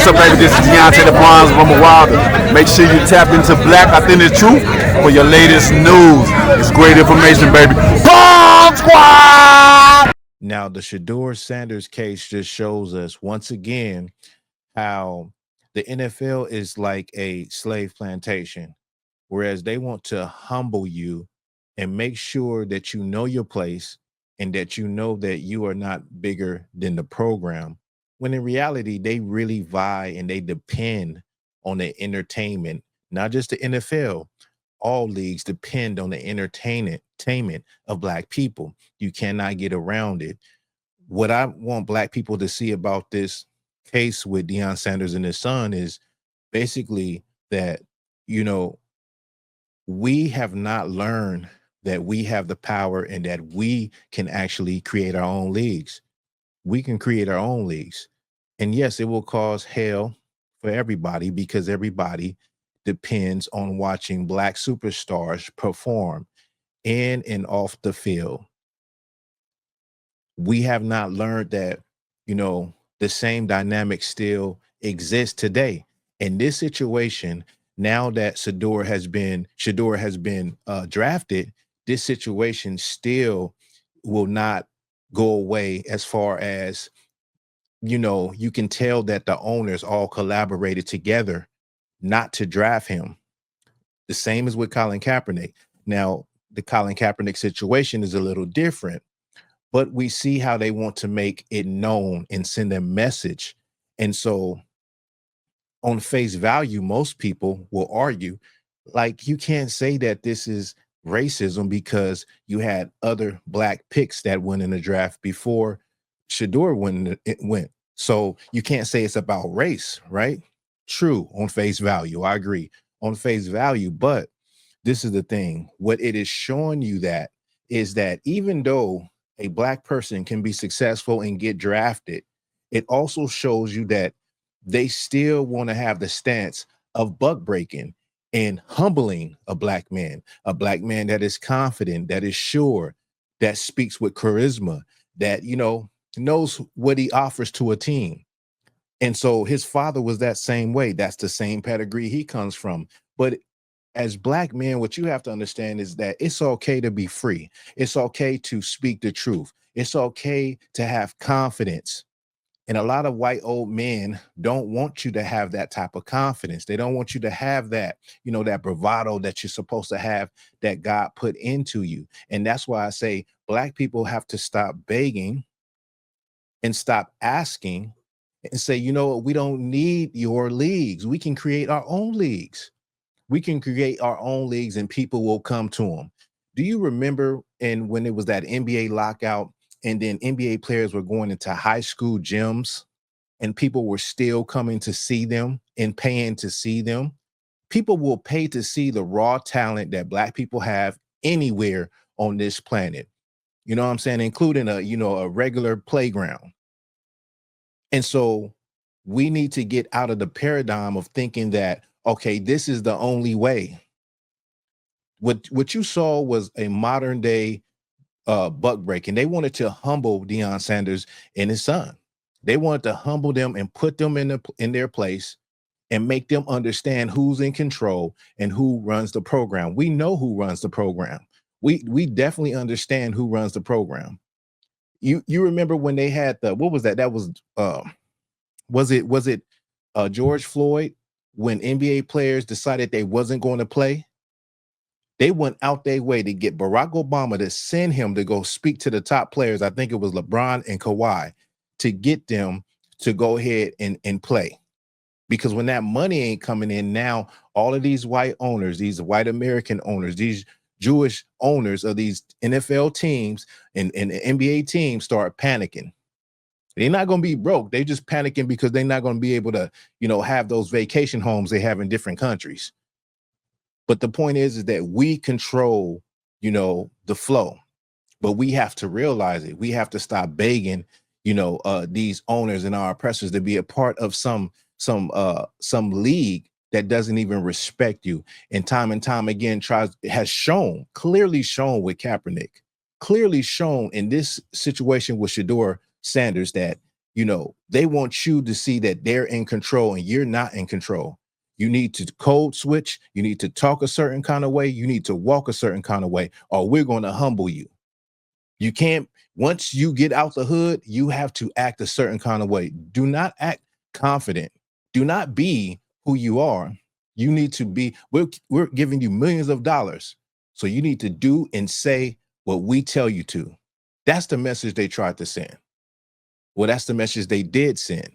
What's up, baby? This is Dion the Bronze Rumble Wilder. Make sure you tap into Black Authentic Truth for your latest news. It's great information, baby. Bomb Squad! Now, the Shedeur Sanders case just shows us once again how the NFL is like a slave plantation, whereas they want to humble you and make sure that you know your place and that you know that you are not bigger than the program. When in reality, they really vie and they depend on the entertainment, not just the NFL. All leagues depend on the entertainment of Black people. You cannot get around it. What I want Black people to see about this case with Deion Sanders and his son is basically that, you know, we have not learned that we have the power and that we can actually create our own leagues. We can create our own leagues. And yes, it will cause hell for everybody because everybody depends on watching Black superstars perform in and off the field. We have not learned that, you know, the same dynamic still exists today. In this situation, now that Shedeur has been drafted, this situation still will not go away as far as, you know, you can tell that the owners all collaborated together not to draft him. The same as with Colin Kaepernick. Now, the Colin Kaepernick situation is a little different, but we see how they want to make it known and send a message. And so on face value, most people will argue, like, you can't say that this is racism because you had other Black picks that went in the draft before Shedeur went. So you can't say it's about race, right? True, on face value, I agree. On face value, but this is the thing. What it is showing you that is that even though a Black person can be successful and get drafted, it also shows you that they still want to have the stance of buck breaking and humbling a Black man that is confident, that is sure, that speaks with charisma, that, you know, knows what he offers to a team. And so his father was that same way. That's the same pedigree he comes from. But as Black men, what you have to understand is that it's okay to be free. It's okay to speak the truth. It's okay to have confidence. And a lot of white old men don't want you to have that type of confidence. They don't want you to have that, you know, that bravado that you're supposed to have, that God put into you. And that's why I say Black people have to stop begging and stop asking and say, you know, we don't need your leagues. We can create our own leagues. We can create our own leagues and people will come to them. Do you remember when it was that NBA lockout and then NBA players were going into high school gyms and people were still coming to see them and paying to see them? People will pay to see the raw talent that Black people have anywhere on this planet. You know what I'm saying? Including a regular playground. And so we need to get out of the paradigm of thinking that, okay, this is the only way. What you saw was a modern day buck breaking. They wanted to humble Deion Sanders and his son. They wanted to humble them and put them in their place and make them understand who's in control and who runs the program. We know who runs the program. We definitely understand who runs the program. You remember when they had what was that? That was it George Floyd, when NBA players decided they wasn't going to play? They went out their way to get Barack Obama to send him to go speak to the top players. I think it was LeBron and Kawhi, to get them to go ahead and play. Because when that money ain't coming in now, all of these white owners, these white American owners, these Jewish owners of these NFL teams and NBA teams start panicking. They're not going to be broke. They're just panicking because they're not going to be able to, you know, have those vacation homes they have in different countries. But the point is that we control, you know, the flow, but we have to realize it. We have to stop begging, you know, these owners and our oppressors to be a part of some league that doesn't even respect you. And time again has clearly shown with Kaepernick, clearly shown in this situation with Shedeur Sanders that you know, they want you to see that they're in control and you're not in control. You need to code switch. You need to talk a certain kind of way. You need to walk a certain kind of way, or we're going to humble you. You can't, once you get out the hood, you have to act a certain kind of way. Do not act confident. Do not be who you are. You need to be, we're giving you millions of dollars. So you need to do and say what we tell you to. That's the message they tried to send. Well, that's the message they did send.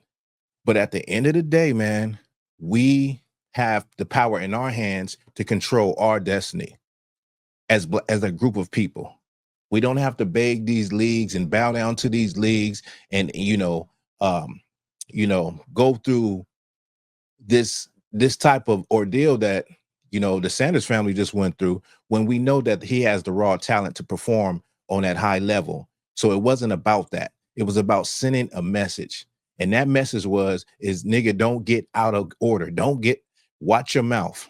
But at the end of the day, man, we have the power in our hands to control our destiny as a group of people. We don't have to beg these leagues and bow down to these leagues and, go through this type of ordeal that, the Sanders family just went through, when we know that he has the raw talent to perform on that high level. So it wasn't about that. It was about sending a message. And that message is nigga, don't get out of order. Watch your mouth.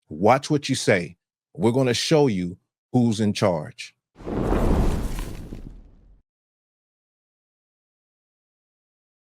Watch what you say. We're going to show you who's in charge.